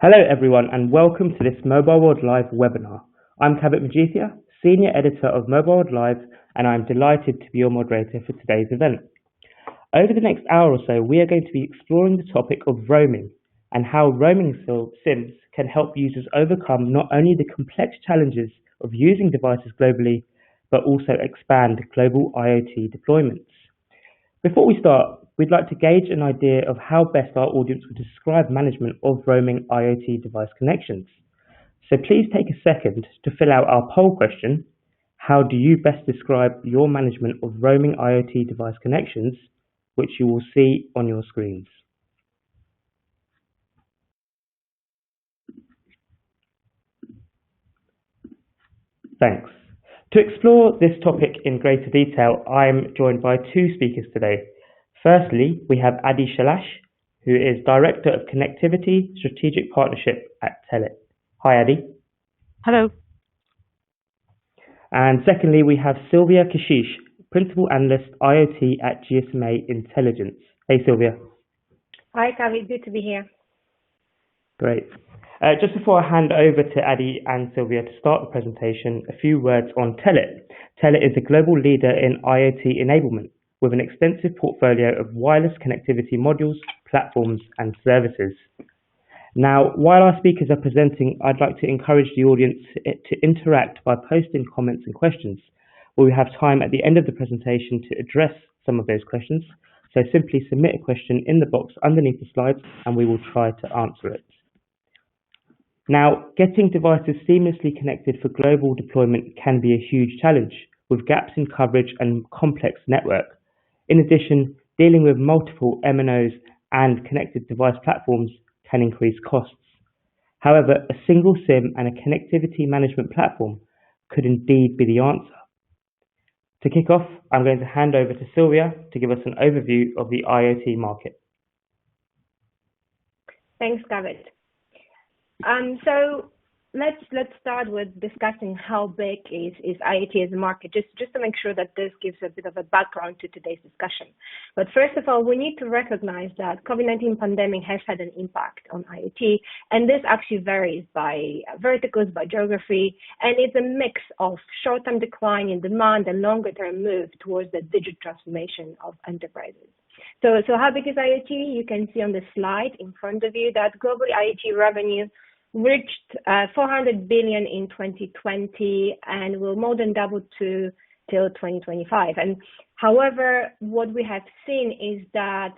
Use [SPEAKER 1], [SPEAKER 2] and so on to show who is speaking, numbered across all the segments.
[SPEAKER 1] Hello everyone and welcome to this Mobile World Live webinar. I'm Kavit Majithia, Senior Editor of Mobile World Live, and I'm delighted to be your moderator for today's event. Over the next hour or so, we are going to be exploring the topic of roaming and how roaming SIMs can help users overcome not only the complex challenges of using devices globally, but also expand global IoT deployments. Before we start, we'd like to gauge an idea of how best our audience would describe management of roaming IoT device connections. So please take a second to fill out our poll question: how do you best describe your management of roaming IoT device connections, which you will see on your screens. Thanks. To explore this topic in greater detail, I'm joined by two speakers today. Firstly, we have Adi Shalash, who is Director of Connectivity Strategic Partnership at Telit. Hi, Adi.
[SPEAKER 2] Hello.
[SPEAKER 1] And secondly, we have Sylvia Kashish, Principal Analyst IoT at GSMA Intelligence. Hey, Sylvia.
[SPEAKER 3] Hi, Kavi. Good to be here.
[SPEAKER 1] Great. Just before I hand over to Adi and Sylvia to start the presentation, a few words on Telit. Telit is a global leader in IoT enablement, with an extensive portfolio of wireless connectivity modules, platforms, and services. Now, while our speakers are presenting, I'd like to encourage the audience to interact by posting comments and questions. We will have time at the end of the presentation to address some of those questions, so simply submit a question in the box underneath the slides and we will try to answer it. Now, getting devices seamlessly connected for global deployment can be a huge challenge, with gaps in coverage and complex network. In addition, dealing with multiple MNOs and connected device platforms can increase costs. However, a single SIM and a connectivity management platform could indeed be the answer. To kick off, I'm going to hand over to Sylvia to give us an overview of the IoT market.
[SPEAKER 3] Thanks, Kavit. So let's start with discussing how big is IoT as a market, just to make sure that this gives a bit of a background to today's discussion. But first of all, we need to recognize that COVID-19 pandemic has had an impact on IoT, and this actually varies by verticals, by geography, and it's a mix of short-term decline in demand and longer-term move towards the digital transformation of enterprises. So how big is IoT? You can see on the slide in front of you that global IoT revenue reached 400 billion in 2020 and will more than double till 2025. And however, what we have seen is that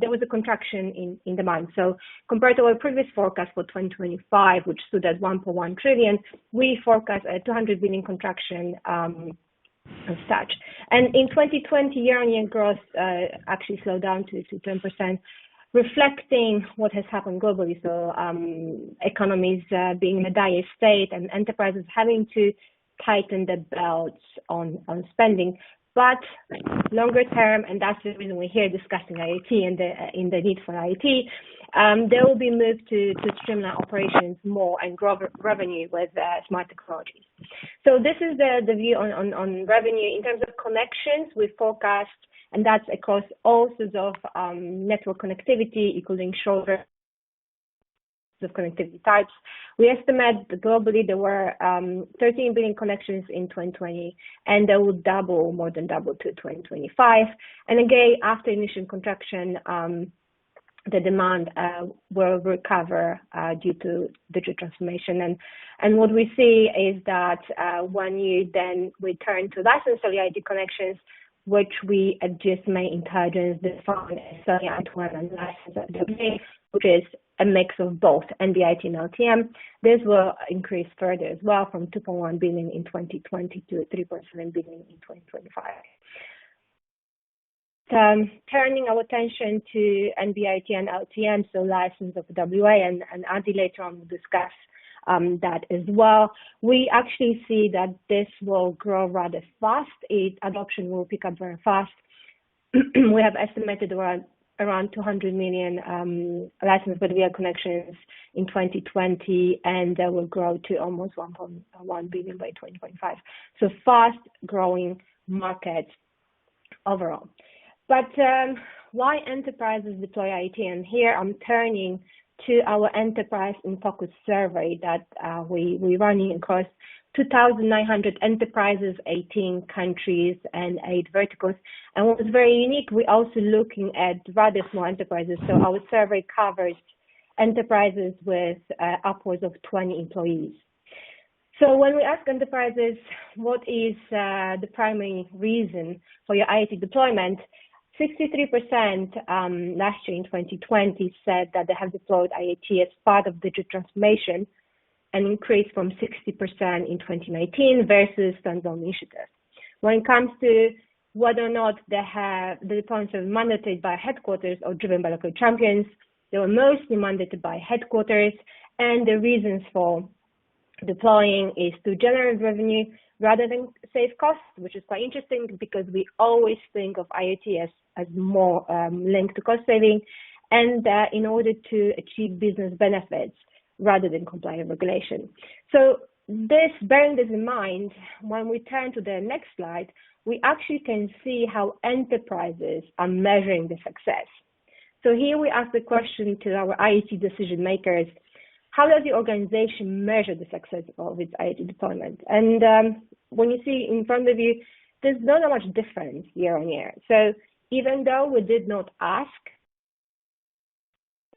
[SPEAKER 3] there was a contraction in demand. So compared to our previous forecast for 2025, which stood at 1.1 trillion, we forecast a 200 billion contraction as such. And in 2020, year-on-year growth actually slowed down to 10%. Reflecting what has happened globally, so economies being in a dire state and enterprises having to tighten the belts on spending. But longer term, and that's the reason we're here discussing IoT and the need for IoT, there will be moved to streamline operations more and grow revenue with smart technologies. So this is the view on revenue. In terms of connections, we forecast, and that's across all sorts of network connectivity, including shorter of connectivity types. We estimate that globally there were 13 billion connections in 2020, and they will more than double to 2025. And again, after initial contraction, the demand will recover due to digital transformation. And what we see is that when you then return to licensed IoT connections, which we at GSMA Intelligence define as selling end-to-end and licensed LPWA, which is a mix of both NB-IoT and LTM. This will increase further as well from 2.1 billion in 2020 to 3.7 billion in 2025. Turning our attention to NB-IoT and LTM, so license of WA, and Adi later on will discuss that as well. We actually see that this will grow rather fast. Adoption will pick up very fast. We have estimated around 200 million licensed WA connections in 2020, and that will grow to almost 1.1 billion by 2025. So fast growing market overall. But why enterprises deploy IoT? And here I'm turning to our Enterprise in Focus survey that we're running across 2,900 enterprises, 18 countries, and 8 verticals. And what was very unique, we're also looking at rather small enterprises. So our survey covers enterprises with upwards of 20 employees. So when we ask enterprises, what is the primary reason for your IoT deployment, 63% last year in 2020 said that they have deployed IoT as part of digital transformation, an increase from 60% in 2019 versus standalone initiatives. When it comes to whether or not they have the deployments are mandated by headquarters or driven by local champions, they were mostly mandated by headquarters, and the reasons for deploying is to generate revenue rather than save costs, which is quite interesting because we always think of IoT as more linked to cost saving, and in order to achieve business benefits rather than comply with regulation. So bearing this in mind, when we turn to the next slide, we actually can see how enterprises are measuring the success. So here we ask the question to our IoT decision makers, how does the organization measure the success of its IoT deployment? And when you see in front of you, there's not that much difference year on year. So even though we did not ask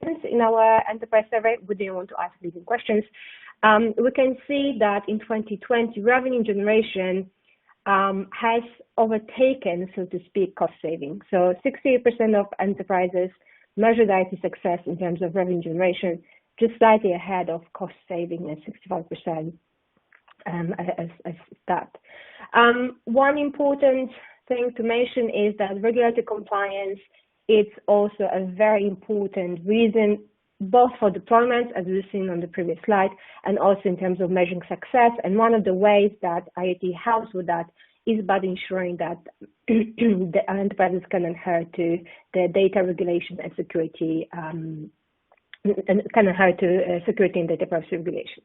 [SPEAKER 3] in our enterprise survey, we didn't want to ask leading questions, we can see that in 2020, revenue generation has overtaken, so to speak, cost saving. So 68% of enterprises measured IT success in terms of revenue generation, just slightly ahead of cost saving at 65% as that. One important thing to mention is that regulatory compliance is also a very important reason, both for deployment, as we've seen on the previous slide, and also in terms of measuring success. And one of the ways that IoT helps with that is by ensuring that the enterprises can adhere to the data regulation and security and can adhere to security and data privacy regulation.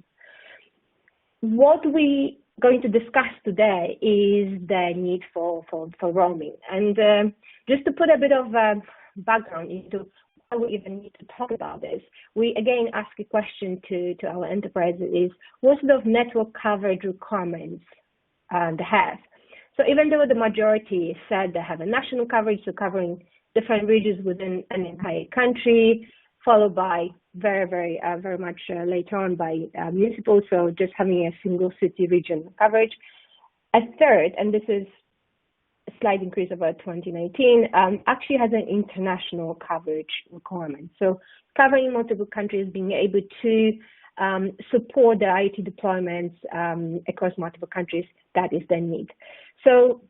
[SPEAKER 3] What we going to discuss today is the need for roaming. And just to put a bit of background into why we even need to talk about this, we again ask a question to our enterprises is, what sort of network coverage requirements they have? So even though the majority said they have a national coverage, so covering different regions within an entire country, followed by very much later on by municipal, so just having a single city region coverage. A third, and this is a slight increase over 2019, actually has an international coverage requirement. So covering multiple countries, being able to support the IoT deployments across multiple countries, that is the need. So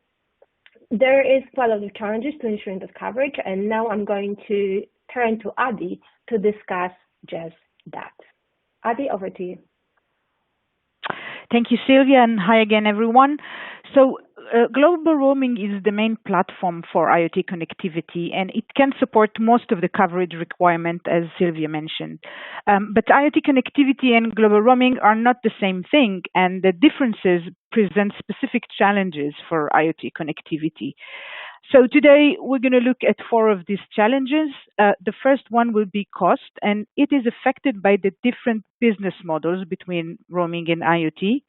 [SPEAKER 3] there is quite a lot of challenges to ensuring that coverage, and now I'm going to turn to Adi to discuss just that. Adi, over to you.
[SPEAKER 2] Thank you, Sylvia, and hi again, everyone. So global roaming is the main platform for IoT connectivity, and it can support most of the coverage requirement, as Sylvia mentioned. But IoT connectivity and global roaming are not the same thing, and the differences present specific challenges for IoT connectivity. So today we're going to look at 4 of these challenges. The first one will be cost, and it is affected by the different business models between roaming and IoT.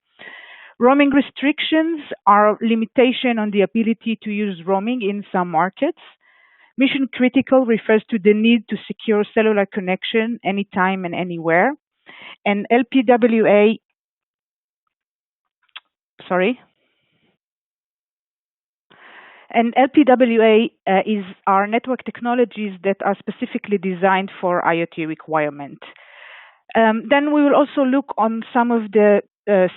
[SPEAKER 2] Roaming restrictions are limitation on the ability to use roaming in some markets. Mission critical refers to the need to secure cellular connection anytime and anywhere. And LPWA, And LPWA is our network technologies that are specifically designed for IoT requirement. Then we will also look on some of the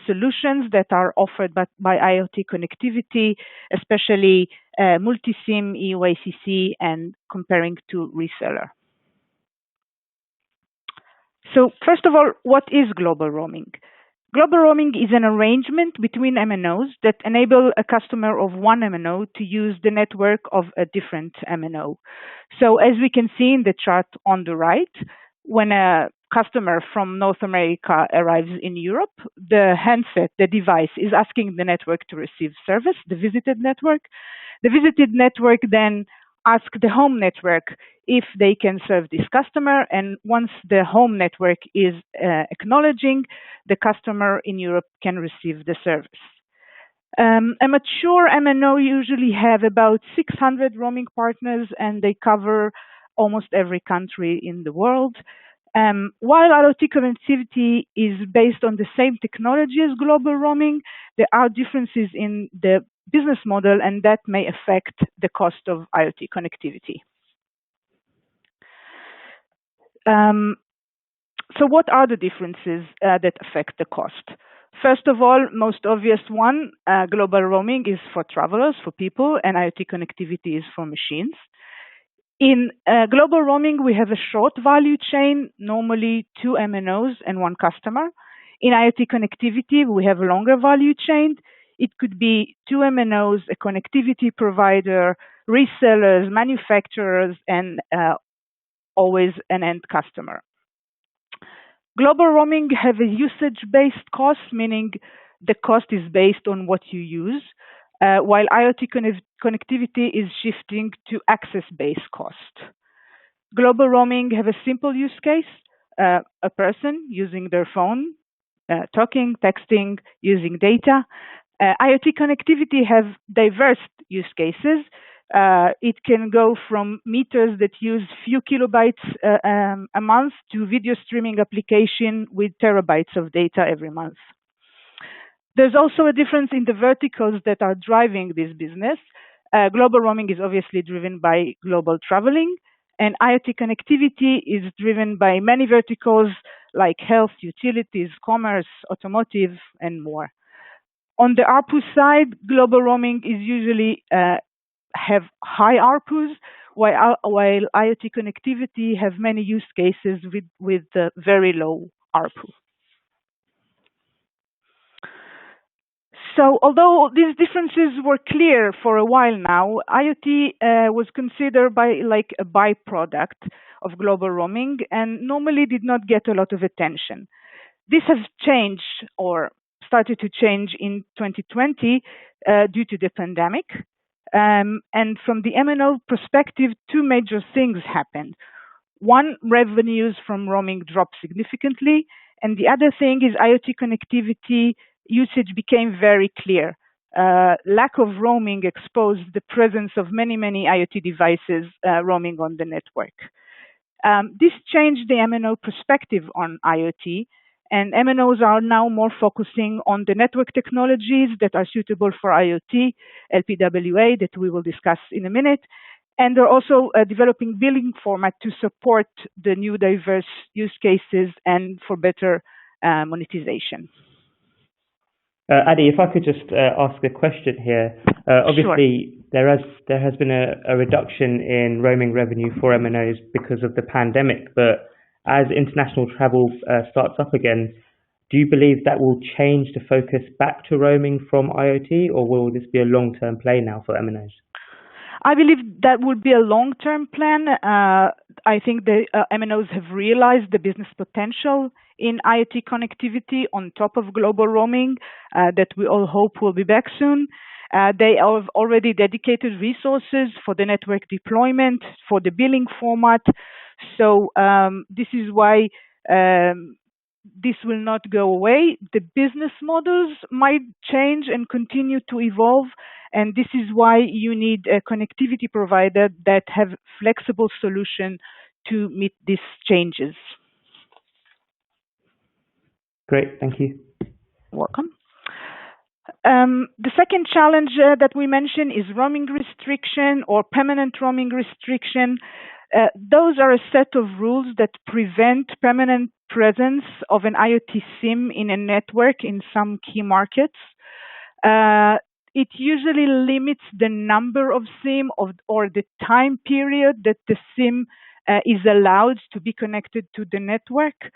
[SPEAKER 2] solutions that are offered by IoT connectivity, especially multi-SIM, EUACC, and comparing to reseller. So first of all, what is global roaming? Global roaming is an arrangement between MNOs that enable a customer of one MNO to use the network of a different MNO. So as we can see in the chart on the right, when a customer from North America arrives in Europe, the handset, the device, is asking the network to receive service, the visited network. The visited network then ask the home network if they can serve this customer. And once the home network is acknowledging, the customer in Europe can receive the service. A mature MNO usually have about 600 roaming partners, and they cover almost every country in the world. While IoT connectivity is based on the same technology as global roaming, there are differences in the business model, and that may affect the cost of IoT connectivity. So what are the differences that affect the cost? First of all, most obvious one, global roaming is for travelers, for people, and IoT connectivity is for machines. In global roaming, we have a short value chain, normally 2 MNOs and 1 customer. In IoT connectivity, we have a longer value chain. It could be 2 MNOs, a connectivity provider, resellers, manufacturers, and always an end customer. Global roaming have a usage-based cost, meaning the cost is based on what you use, while IoT connectivity is shifting to access-based cost. Global roaming have a simple use case, a person using their phone, talking, texting, using data. IoT connectivity have diverse use cases. It can go from meters that use few kilobytes a month to video streaming application with terabytes of data every month. There's also a difference in the verticals that are driving this business. Global roaming is obviously driven by global traveling, and IoT connectivity is driven by many verticals like health, utilities, commerce, automotive, and more. On the ARPU side, global roaming is usually have high ARPUs, while IoT connectivity have many use cases with very low ARPU. So although these differences were clear for a while now, IoT was considered like a byproduct of global roaming and normally did not get a lot of attention. This has changed or started to change in 2020 due to the pandemic. And from the MNO perspective, 2 major things happened. One, revenues from roaming dropped significantly, and the other thing is IoT connectivity usage became very clear. Lack of roaming exposed the presence of many IoT devices roaming on the network. This changed the MNO perspective on IoT, and MNOs are now more focusing on the network technologies that are suitable for IoT, LPWA, that we will discuss in a minute. And they're also developing billing format to support the new diverse use cases and for better monetization.
[SPEAKER 1] Adi, if I could just ask a question here. Obviously, sure. there has been a reduction in roaming revenue for MNOs because of the pandemic, but as international travel starts up again, do you believe that will change the focus back to roaming from IoT, or will this be a long-term play now for MNOs?
[SPEAKER 2] I believe that would be a long-term plan. I think the MNOs have realized the business potential in IoT connectivity on top of global roaming that we all hope will be back soon. They have already dedicated resources for the network deployment, for the billing format. So this is why this will not go away. The business models might change and continue to evolve. And this is why you need a connectivity provider that have flexible solution to meet these changes.
[SPEAKER 1] Great, thank you.
[SPEAKER 2] Welcome. The second challenge that we mentioned is roaming restriction or permanent roaming restriction. Those are a set of rules that prevent permanent presence of an IoT SIM in a network in some key markets. It usually limits the number of SIM or the time period that the SIM is allowed to be connected to the network.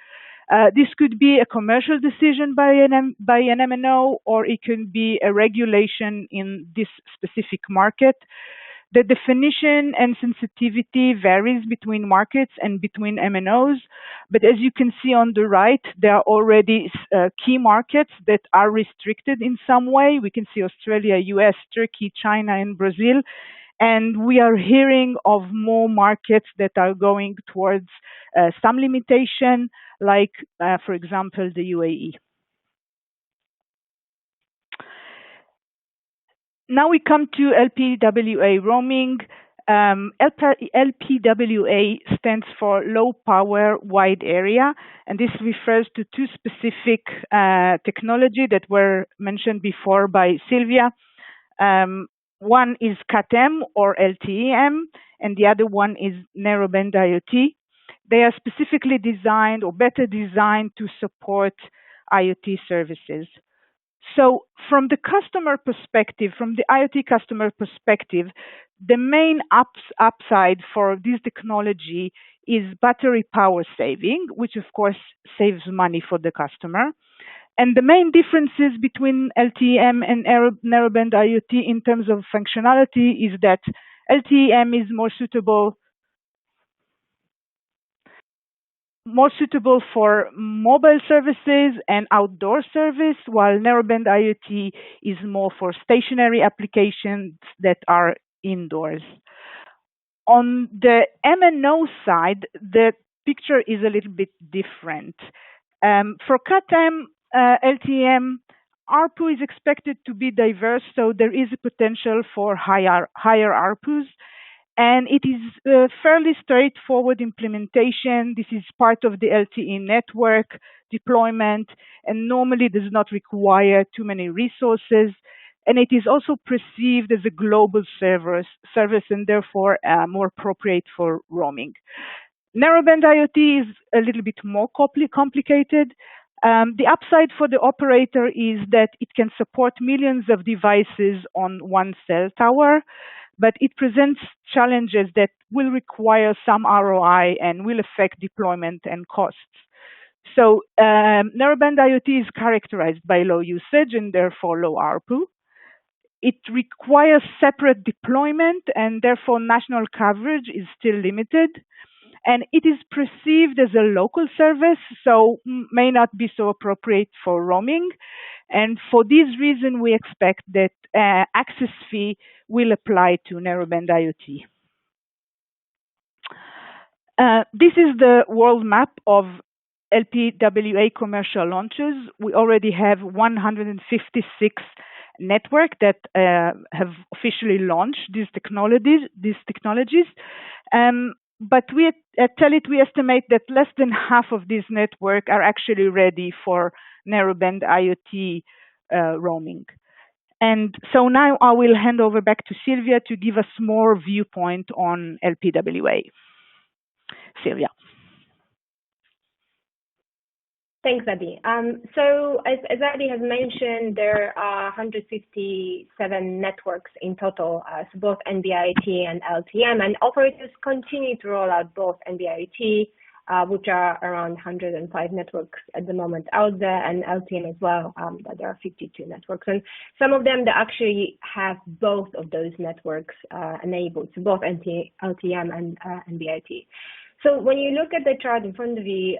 [SPEAKER 2] This could be a commercial decision by an MNO, or it can be a regulation in this specific market. The definition and sensitivity varies between markets and between MNOs, but as you can see on the right, there are already key markets that are restricted in some way. We can see Australia, US, Turkey, China, and Brazil. And we are hearing of more markets that are going towards some limitation, like, for example, the UAE. Now we come to LPWA roaming. LPWA stands for Low Power Wide Area, and this refers to two specific technology that were mentioned before by Sylvia. One is CAT-M or LTE-M, and the other one is Narrowband IoT. They are specifically designed or better designed to support IoT services. So from the customer perspective, from the IoT customer perspective, the main upside for this technology is battery power saving, which of course saves money for the customer. And the main differences between LTE-M and Narrowband IoT in terms of functionality is that LTE-M is more suitable for mobile services and outdoor service, while Narrowband IoT is more for stationary applications that are indoors. On the MNO side, the picture is a little bit different. For CAT-M, LTE-M, ARPU is expected to be diverse, so there is a potential for higher ARPUs. And it is a fairly straightforward implementation. This is part of the LTE network deployment and normally does not require too many resources. And it is also perceived as a global service and therefore more appropriate for roaming. Narrowband IoT is a little bit more complicated. The upside for the operator is that it can support millions of devices on one cell tower, but it presents challenges that will require some ROI and will affect deployment and costs. So Narrowband IoT is characterized by low usage and therefore low ARPU. It requires separate deployment and therefore national coverage is still limited. And it is perceived as a local service, so may not be so appropriate for roaming. And for this reason, we expect that access fee will apply to Narrowband IoT. This is the world map of LPWA commercial launches. We already have 156 networks that have officially launched these technologies. But we at Telit, we estimate that less than half of these networks are actually ready for Narrowband IoT roaming. And so now I will hand over back to Sylvia to give us more viewpoint on LPWA. Sylvia.
[SPEAKER 3] Thanks, Adi. So as Adi has mentioned, there are 157 networks in total, so both NB-IoT and LTE-M, and operators continue to roll out both NB-IoT, which are around 105 networks at the moment out there, and LTE-M as well, that there are 52 networks. And some of them that actually have both of those networks enabled, so both LTE-M and NB-IoT. So when you look at the chart in front of you,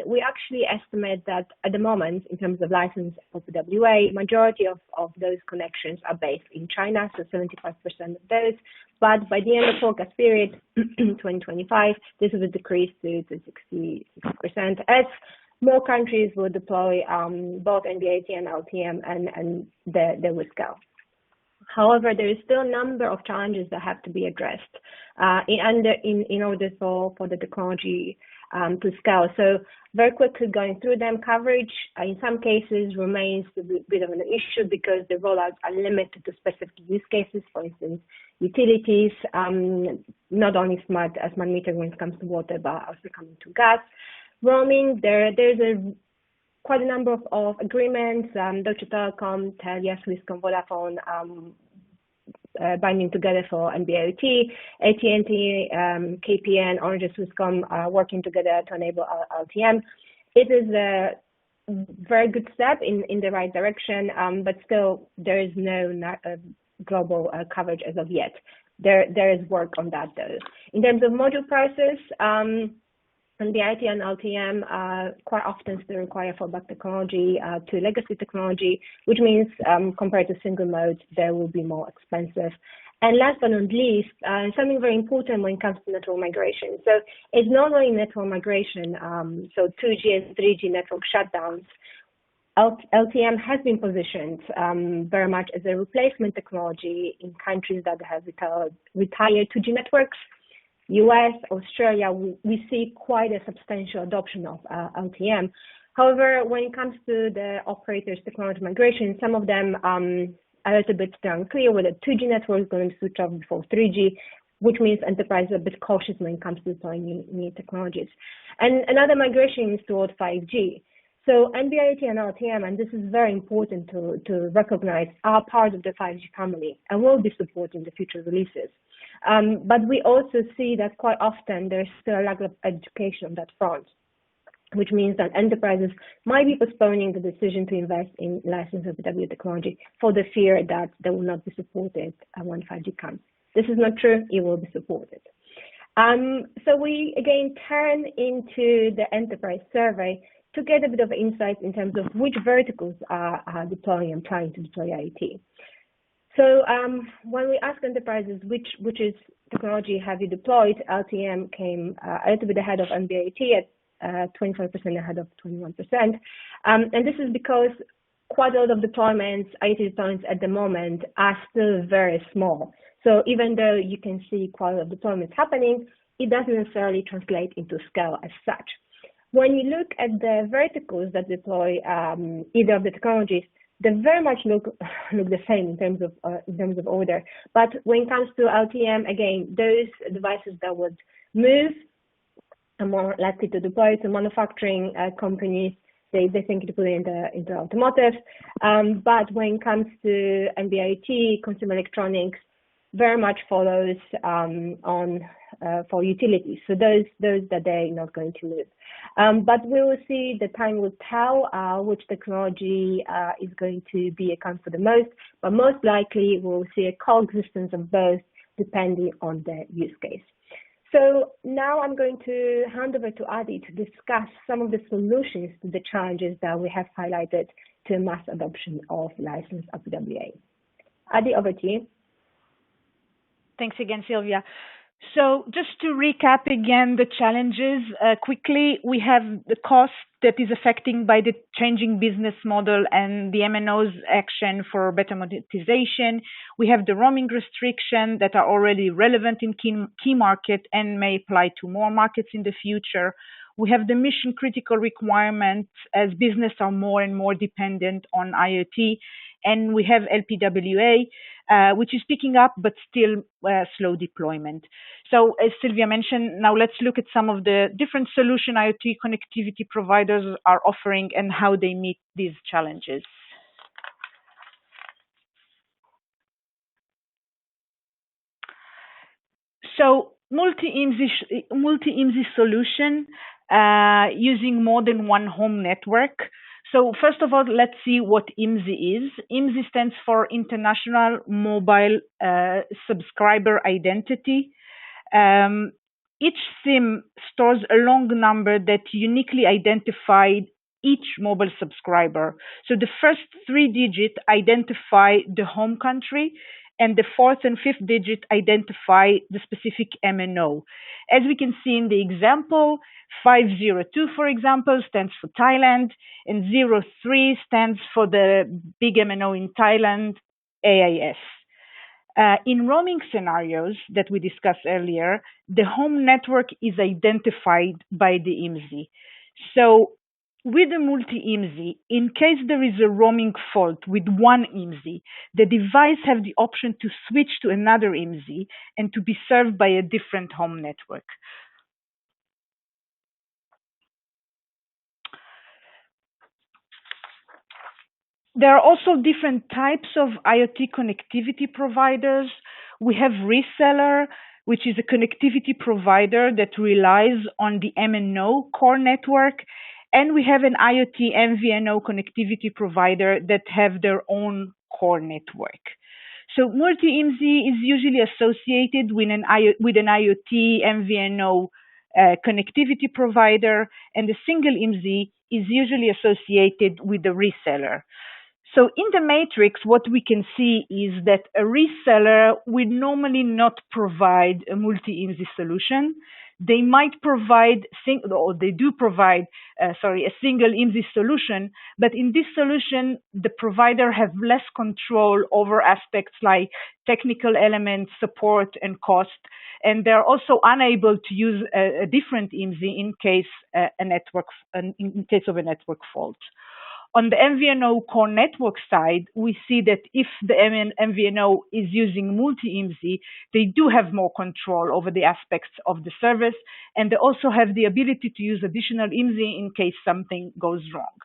[SPEAKER 3] we actually estimate that at the moment, in terms of license LPWA, majority of those connections are based in China, so 75% of those. But by the end of forecast period, 2025, this will decrease to 66%, as more countries will deploy both NB-IoT and LTE-M, and they will scale. However, there is still a number of challenges that have to be addressed in order for the technology to scale. So very quickly going through them, coverage in some cases remains a bit of an issue because the rollouts are limited to specific use cases, for instance, utilities, not only smart metering when it comes to water, but also coming to gas. Roaming, there's quite a number of agreements, Deutsche Telekom, Telia, Swisscom, Vodafone, binding together for NB-IoT, AT&T, KPN, Orange, Swisscom working together to enable LTE-M. It is a very good step in the right direction, but still there is no global coverage as of yet. There is work on that though. In terms of module prices, And the IT and LTM quite often still require fallback technology to legacy technology, which means compared to single modes, they will be more expensive. And last but not least, something very important when it comes to network migration. So it's not only network migration, so 2G and 3G network shutdowns. LTM has been positioned very much as a replacement technology in countries that have retired 2G networks. US, Australia, we see quite a substantial adoption of LTM. However, when it comes to the operators' technology migration, some of them are a little bit unclear whether 2G network is going to switch off before 3G, which means enterprises are a bit cautious when it comes to deploying new technologies. And another migration is toward 5G. So NB-IoT and LTM, and this is very important to recognize, are part of the 5G family and will be supporting the future releases. But we also see that quite often there's still a lack of education on that front, which means that enterprises might be postponing the decision to invest in licensed LPWA technology for the fear that they will not be supported when 5G comes. This is not true, it will be supported. So we again turn into the enterprise survey to get a bit of insight in terms of which verticals are deploying and trying to deploy IoT. So when we ask enterprises which is technology have you deployed, LTM came a little bit ahead of NB-IoT at 25% ahead of 21%. And this is because quite a lot of deployments, IoT deployments at the moment are still very small. So even though you can see quite a lot of deployments happening, it doesn't necessarily translate into scale as such. When you look at the verticals that deploy either of the technologies, they very much look the same in terms of order. But when it comes to LTM, again, those devices that would move are more likely to deploy to manufacturing companies. They think to put it into automotive. But when it comes to NB-IoT, consumer electronics, very much follows for utilities. So those that they're not going to move. But we will see, the time will tell which technology is going to be account for the most, but most likely we'll see a coexistence of both depending on the use case. So now I'm going to hand over to Adi to discuss some of the solutions to the challenges that we have highlighted to mass adoption of licensed LPWA. Adi, over to you.
[SPEAKER 2] Thanks again, Sylvia. So just to recap again the challenges quickly, we have the cost that is affecting by the changing business model and the MNO's action for better monetization. We have the roaming restriction that are already relevant in key market and may apply to more markets in the future. We have the mission critical requirements as business are more and more dependent on IoT. And we have LPWA, which is picking up, but still slow deployment. So as Sylvia mentioned, now let's look at some of the different solution IoT connectivity providers are offering and how they meet these challenges. So multi-IMSI solution using more than one home network. So first of all, let's see what IMSI is. IMSI stands for International Mobile Subscriber Identity. Each SIM stores a long number that uniquely identifies each mobile subscriber. So the first 3 digits identify the home country, and the 4th and 5th digit identify the specific MNO. As we can see in the example, 502, for example, stands for Thailand, and 03 stands for the big MNO in Thailand, AIS. In roaming scenarios that we discussed earlier, the home network is identified by the IMSI. So with the multi-IMSI, in case there is a roaming fault with one IMSI, the device has the option to switch to another IMSI and to be served by a different home network. There are also different types of IoT connectivity providers. We have reseller, which is a connectivity provider that relies on the MNO core network. And we have an IoT MVNO connectivity provider that have their own core network. So multi-IMSI is usually associated with an IoT MVNO connectivity provider, and a single IMSI is usually associated with the reseller. So in the matrix, what we can see is that a reseller would normally not provide a multi-IMSI solution. They might provide, they do provide, a single IMSI solution, but in this solution, the provider has less control over aspects like technical elements, support, and cost, and they're also unable to use a different IMSI in case in case of a network fault. On the MVNO core network side, we see that if the MVNO is using multi-IMSI, they do have more control over the aspects of the service, and they also have the ability to use additional IMSI in case something goes wrong.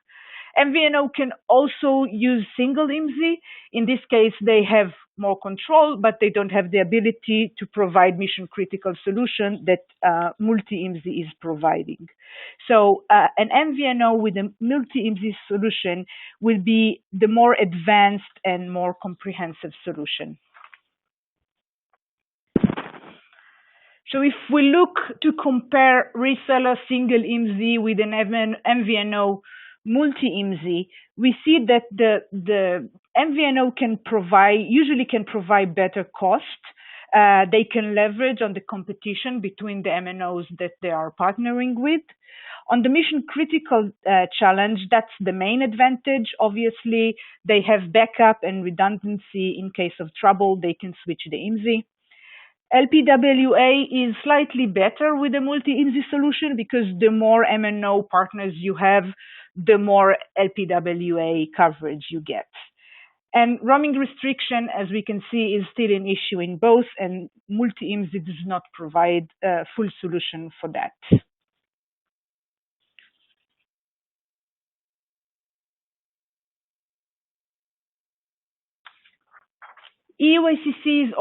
[SPEAKER 2] MVNO can also use single IMSI. In this case, they have more control, but they don't have the ability to provide mission-critical solution that multi-IMSI is providing. So an MVNO with a multi-IMSI solution will be the more advanced and more comprehensive solution. So if we look to compare reseller single IMSI with an MVNO multi-IMSI, we see that the MVNO usually can provide better cost. They can leverage on the competition between the MNOs that they are partnering with. On the mission critical challenge, that's the main advantage. Obviously, they have backup and redundancy in case of trouble. They can switch the IMSI. LPWA is slightly better with a multi-IMSI solution because the more MNO partners you have, the more LPWA coverage you get. And roaming restriction, as we can see, is still an issue in both, and multi-IMSI does not provide a full solution for that. EUACC is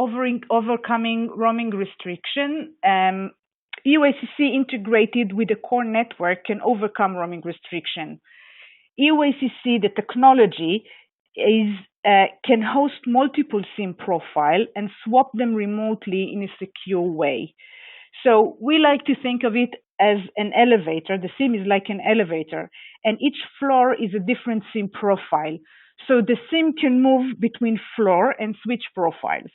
[SPEAKER 2] overcoming roaming restriction. EUACC integrated with the core network can overcome roaming restriction. EUACC, the technology, can host multiple SIM profile and swap them remotely in a secure way. So we like to think of it as an elevator. The SIM is like an elevator, and each floor is a different SIM profile. So the SIM can move between floor and switch profiles.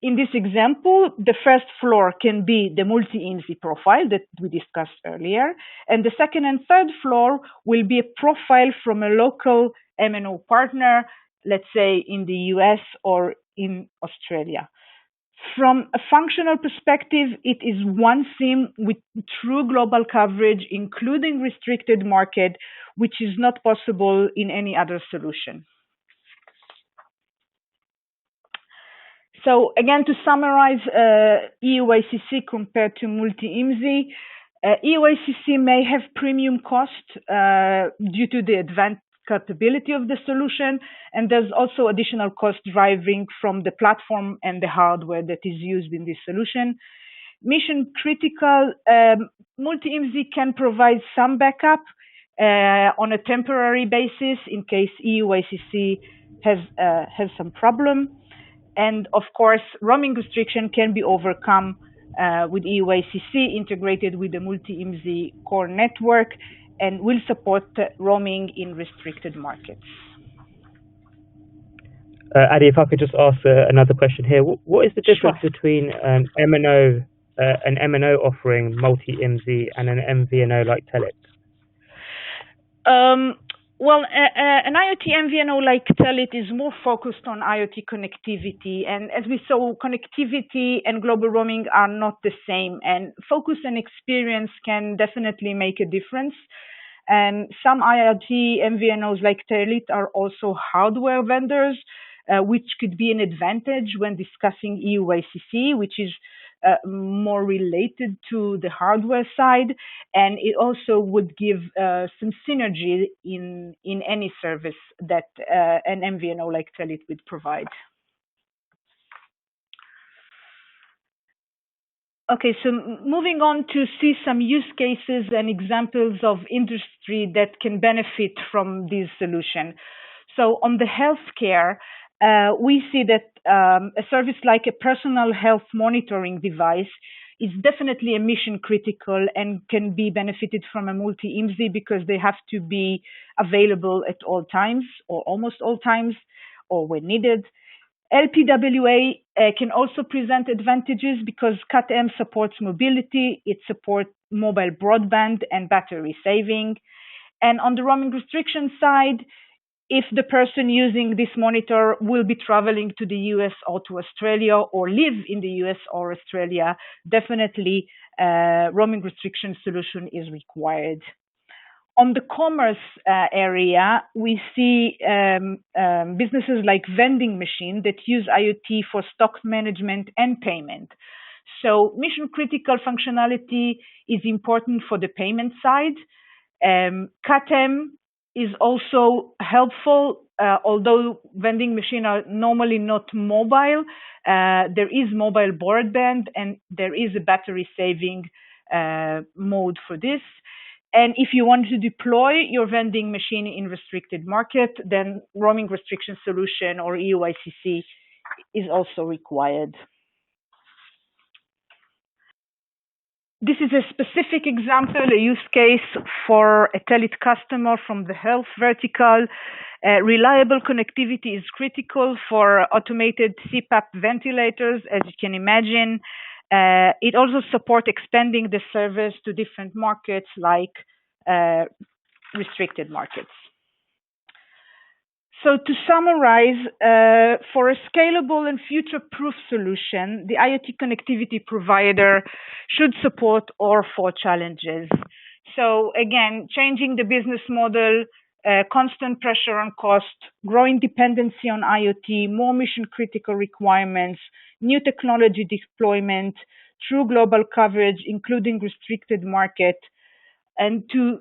[SPEAKER 2] In this example, the first floor can be the multi-IMSI profile that we discussed earlier, and the second and third floor will be a profile from a local MNO partner, let's say in the US or in Australia. From a functional perspective, it is one SIM with true global coverage, including restricted market, which is not possible in any other solution. So again, to summarize EUACC compared to multi-IMSI, EUACC may have premium cost due to the advanced capability of the solution, and there's also additional cost driving from the platform and the hardware that is used in this solution. Mission critical, multi-IMSI can provide some backup on a temporary basis in case EUACC has some problem. And of course, roaming restriction can be overcome with EUACC integrated with the multi-IMSI core network, and will support roaming in restricted markets.
[SPEAKER 1] Adi, if I could just ask another question here. What is the difference between an MNO offering multi-IMSI and an MVNO like Telit?
[SPEAKER 2] Well, an IoT MVNO like Telit is more focused on IoT connectivity. And as we saw, connectivity and global roaming are not the same. And focus and experience can definitely make a difference. And some IoT MVNOs like Telit are also hardware vendors, which could be an advantage when discussing EUACC, which is more related to the hardware side, and it also would give some synergy in any service that an MVNO like Telit would provide. Okay, so moving on to see some use cases and examples of industry that can benefit from this solution. So on the healthcare, we see that a service like a personal health monitoring device is definitely a mission critical and can be benefited from a multi-IMSI because they have to be available at all times or almost all times or when needed. LPWA can also present advantages because CAT-M supports mobility, it supports mobile broadband and battery saving. And on the roaming restriction side, if the person using this monitor will be traveling to the US or to Australia or live in the US or Australia, definitely roaming restriction solution is required. On the commerce area, we see businesses like vending machines that use IoT for stock management and payment. So mission critical functionality is important for the payment side. CAT-M is also helpful, although vending machines are normally not mobile. There is mobile broadband and there is a battery saving mode for this. And if you want to deploy your vending machine in restricted market, then roaming restriction solution or EUICC is also required. This is a specific example, a use case for a Telit customer from the health vertical. Reliable connectivity is critical for automated CPAP ventilators, as you can imagine. It also supports expanding the service to different markets like restricted markets. So to summarize, for a scalable and future-proof solution, the IoT connectivity provider should support all four challenges. So again, changing the business model, constant pressure on cost, growing dependency on IoT, more mission-critical requirements, new technology deployment, true global coverage, including restricted market, and to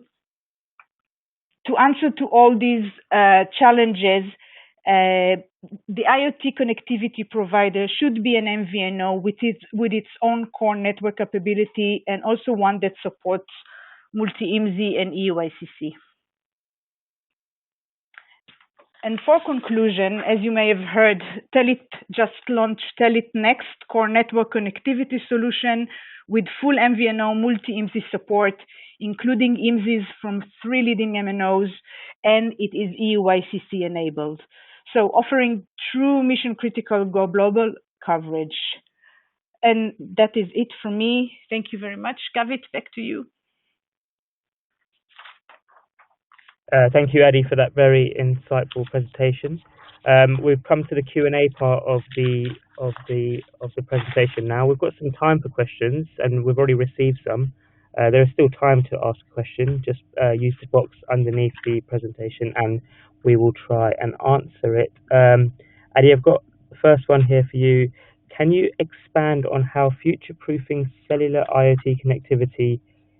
[SPEAKER 2] answer to all these challenges, the IoT connectivity provider should be an MVNO with its own core network capability and also one that supports multi-IMSI and EUICC. And for conclusion, as you may have heard, Telit just launched Telit Next core network connectivity solution with full MVNO multi-IMSI support, including IMSIs from 3 leading MNOs, and it is EUICC enabled. So offering true mission-critical global coverage. And that is it for me. Thank you very much. Gavit, back to you.
[SPEAKER 1] Thank you, Adi, for that very insightful presentation. We've come to the Q&A part of the presentation now. We've got some time for questions, and we've already received some. There is still time to ask a question. Just use the box underneath the presentation, and we will try and answer it. Adi, I've got the first one here for you. Can you expand on how future-proofing cellular IoT connectivity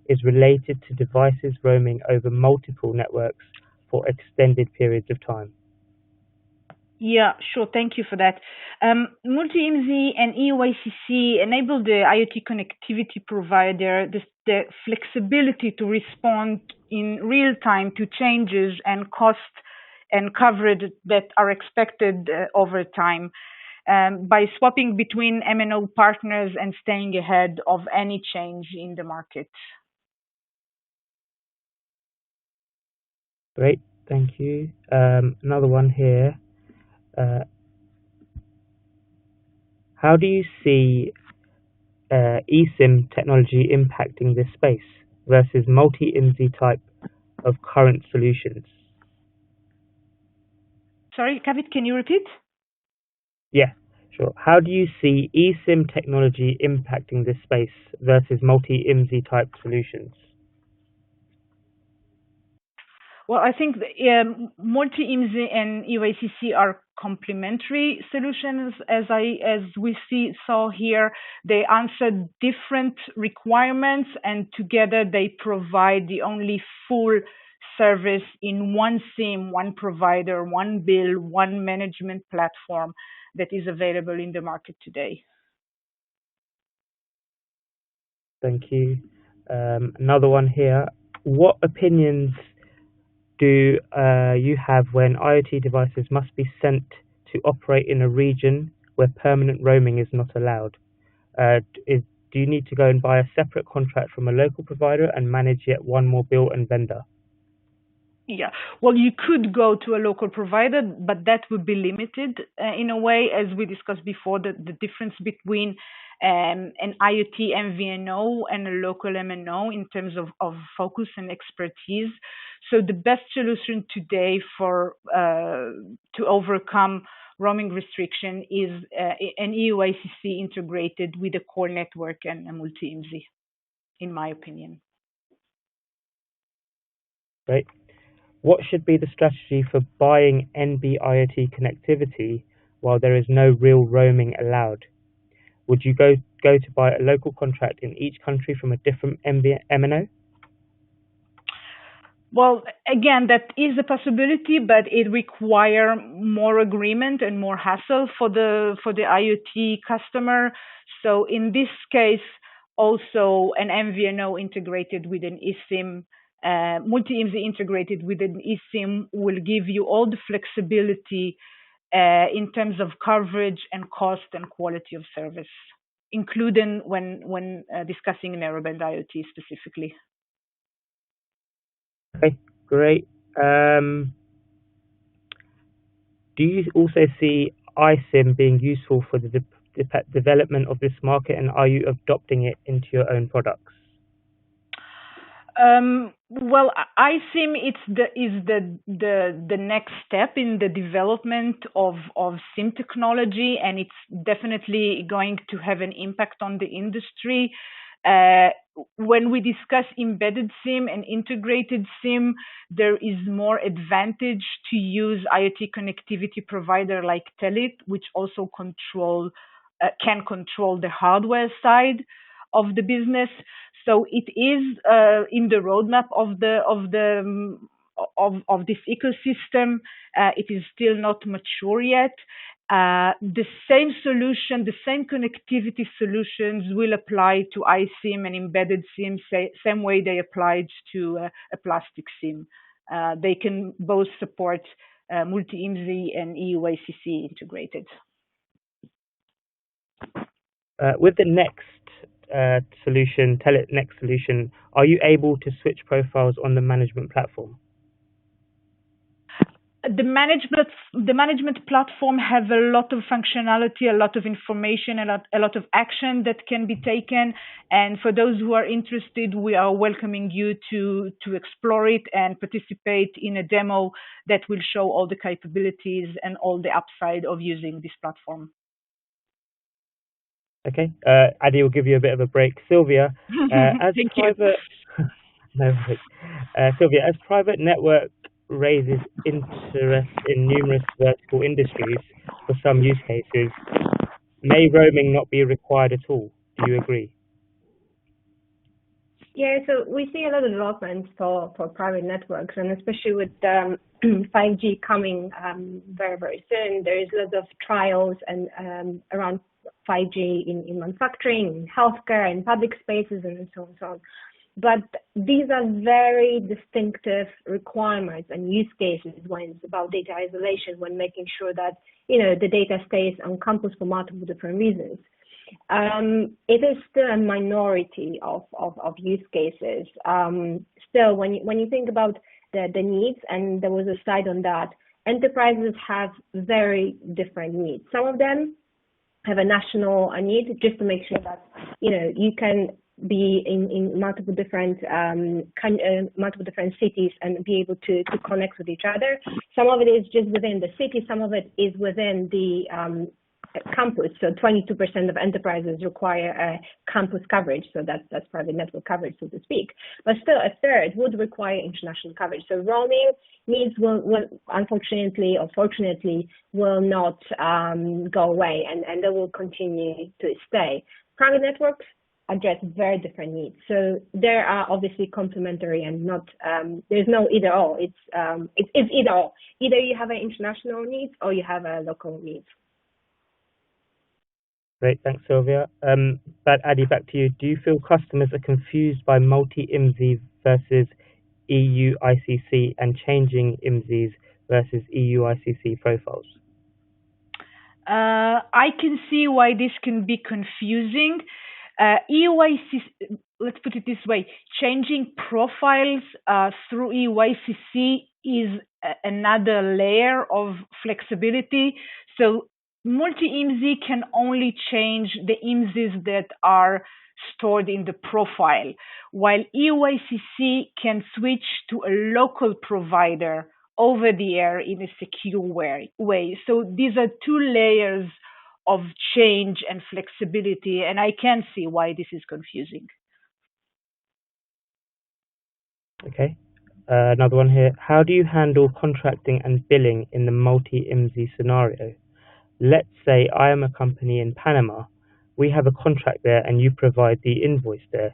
[SPEAKER 1] is related to devices roaming over multiple networks for extended periods of time?
[SPEAKER 2] Yeah, sure. Thank you for that. Multi-IMSI and EUICC enable the IoT connectivity provider the flexibility to respond in real time to changes and cost and coverage that are expected over time by swapping between MNO partners and staying ahead of any change in the market.
[SPEAKER 1] Great, thank you. Another one here. How do you see eSIM technology impacting this space versus multi-IMSI type of current solutions?
[SPEAKER 2] Sorry, Kavit, can you repeat?
[SPEAKER 1] Yeah, sure. How do you see eSIM technology impacting this space versus multi-IMSI type solutions?
[SPEAKER 2] Well, I think multi-IMSI and EUICC are complementary solutions. As we saw here, they answer different requirements, and together they provide the only full service in one SIM, one provider, one bill, one management platform that is available in the market today.
[SPEAKER 1] Thank you. Another one here. What opinions do you have when IoT devices must be sent to operate in a region where permanent roaming is not allowed? Do do you need to go and buy a separate contract from a local provider and manage yet one more bill and vendor?
[SPEAKER 2] Yeah, well, you could go to a local provider, but that would be limited in a way, as we discussed before, the difference between an IoT MVNO and a local MNO in terms of focus and expertise. So the best solution today for to overcome roaming restriction is an EUACC integrated with a core network and a multi-IMSI, in my opinion.
[SPEAKER 1] Right. What should be the strategy for buying NB IoT connectivity while there is no real roaming allowed? Would you go to buy a local contract in each country from a different MNO?
[SPEAKER 2] Well, again, that is a possibility, but it requires more agreement and more hassle for the IoT customer. So in this case, also an MVNO integrated with an eSIM, multi-IMSI integrated with an eSIM will give you all the flexibility in terms of coverage and cost and quality of service, including when discussing narrowband IoT specifically.
[SPEAKER 1] Okay, great. Do you also see iSIM being useful for the development of this market, and are you adopting it into your own products?
[SPEAKER 2] Well, iSIM is the next step in the development of SIM technology, and it's definitely going to have an impact on the industry. When we discuss embedded SIM and integrated SIM, there is more advantage to use IoT connectivity provider like Telit, which also can control the hardware side of the business. So it is in the roadmap of this ecosystem. It is still not mature yet. The same solution, the same connectivity solutions will apply to iSIM and embedded SIM, same way they applied to a plastic SIM. They can both support multi-IMSI and EUACC integrated.
[SPEAKER 1] With the next solution, Telit Next solution, are you able to switch profiles on the management platform?
[SPEAKER 2] The management platform have a lot of functionality, a lot of information, a lot of action that can be taken. And for those who are interested, we are welcoming you to explore it and participate in a demo that will show all the capabilities and all the upside of using this platform.
[SPEAKER 1] Okay, Adi will give you a bit of a break. Sylvia, as
[SPEAKER 2] Thank
[SPEAKER 1] private, no, Sylvia, as private network raises interest in numerous vertical industries for some use cases, may roaming not be required at all? Do you agree?
[SPEAKER 3] Yeah, so we see a lot of development for private networks, and especially with 5G coming very, very soon, there is a lot of trials and around 5G in manufacturing, in healthcare, in public spaces, and so on and so on. But these are very distinctive requirements and use cases when it's about data isolation, when making sure that, the data stays on campus for multiple different reasons. It is still a minority of use cases. Still, when you think about the needs, and there was a slide on that, enterprises have very different needs. Some of them have a national need just to make sure that you can be in multiple different cities and be able to connect with each other. Some of it is just within the city. Some of it is within the campus. So 22% of enterprises require a campus coverage. So that's private network coverage, so to speak. But still, a third would require international coverage. So roaming needs will unfortunately or fortunately will not go away, and they will continue to stay. Private networks address very different needs. So there are obviously complementary and not, there's no either or. It's either or. Either you have an international needs or you have a local needs.
[SPEAKER 1] Great, thanks, Sylvia. But Adi, back to you. Do you feel customers are confused by multi-IMSI versus EU ICC and changing IMSIs versus EU ICC profiles?
[SPEAKER 2] I can see why this can be confusing. EUICC, let's put it this way, changing profiles through EUICC is another layer of flexibility. So multi-IMSI can only change the IMSIs that are stored in the profile, while EUICC can switch to a local provider over the air in a secure way. So these are two layers of change and flexibility, and I can see why this is confusing.
[SPEAKER 1] Okay. Another one here. How do you handle contracting and billing in the multi-IMSI scenario? Let's say I am a company in Panama. We have a contract there and you provide the invoice there.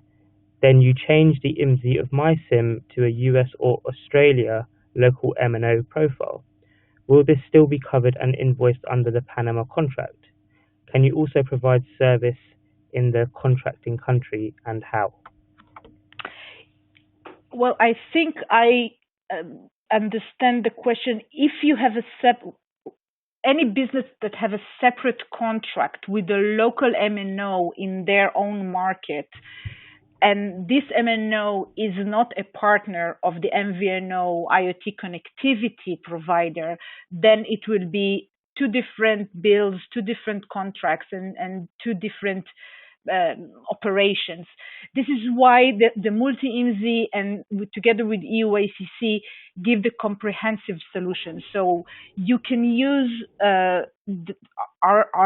[SPEAKER 1] Then you change the IMSI of my SIM to a US or Australia local MNO profile. Will this still be covered and invoiced under the Panama contract? Can you also provide service in the contracting country, and how?
[SPEAKER 2] Well, I think I understand the question. If you have any business that have a separate contract with a local MNO in their own market, and this MNO is not a partner of the MVNO IoT connectivity provider, then it will be two different bills, two different contracts, and two different operations. This is why the multi-IMSI and together with EUICC give the comprehensive solution. So you can use our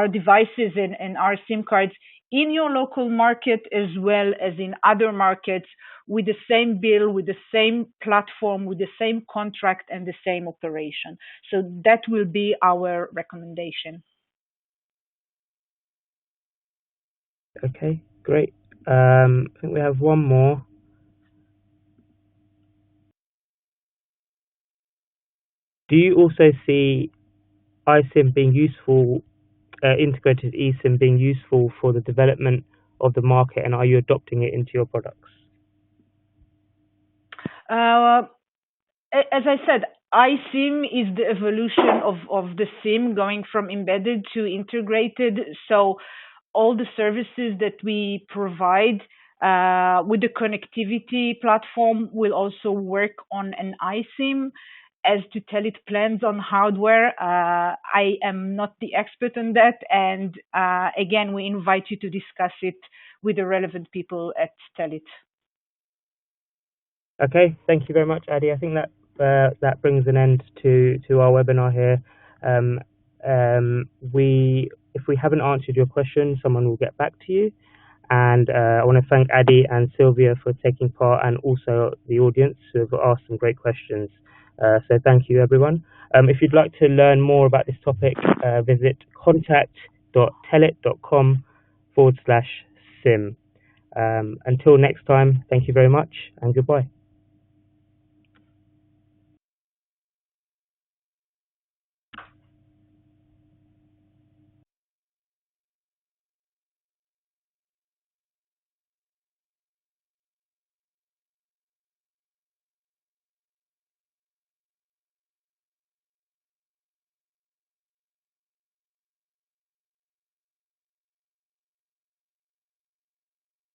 [SPEAKER 2] devices and our SIM cards in your local market as well as in other markets with the same bill, with the same platform, with the same contract and the same operation. So that will be our recommendation.
[SPEAKER 1] Okay, great. I think we have one more. Do you also see iSIM being useful, integrated eSIM being useful for the development of the market, and are you adopting it into your products?
[SPEAKER 2] As I said, iSIM is the evolution of the SIM going from embedded to integrated. So all the services that we provide with the connectivity platform will also work on an iSIM. As to Telit plans on hardware, I am not the expert on that. And again, we invite you to discuss it with the relevant people at Telit.
[SPEAKER 1] Okay, thank you very much, Adi. I think that that brings an end to our webinar here. If we haven't answered your question, someone will get back to you. And I want to thank Adi and Sylvia for taking part, and also the audience who have asked some great questions. So thank you, everyone. If you'd like to learn more about this topic, visit contact.telit.com/SIM. Until next time, thank you very much and goodbye.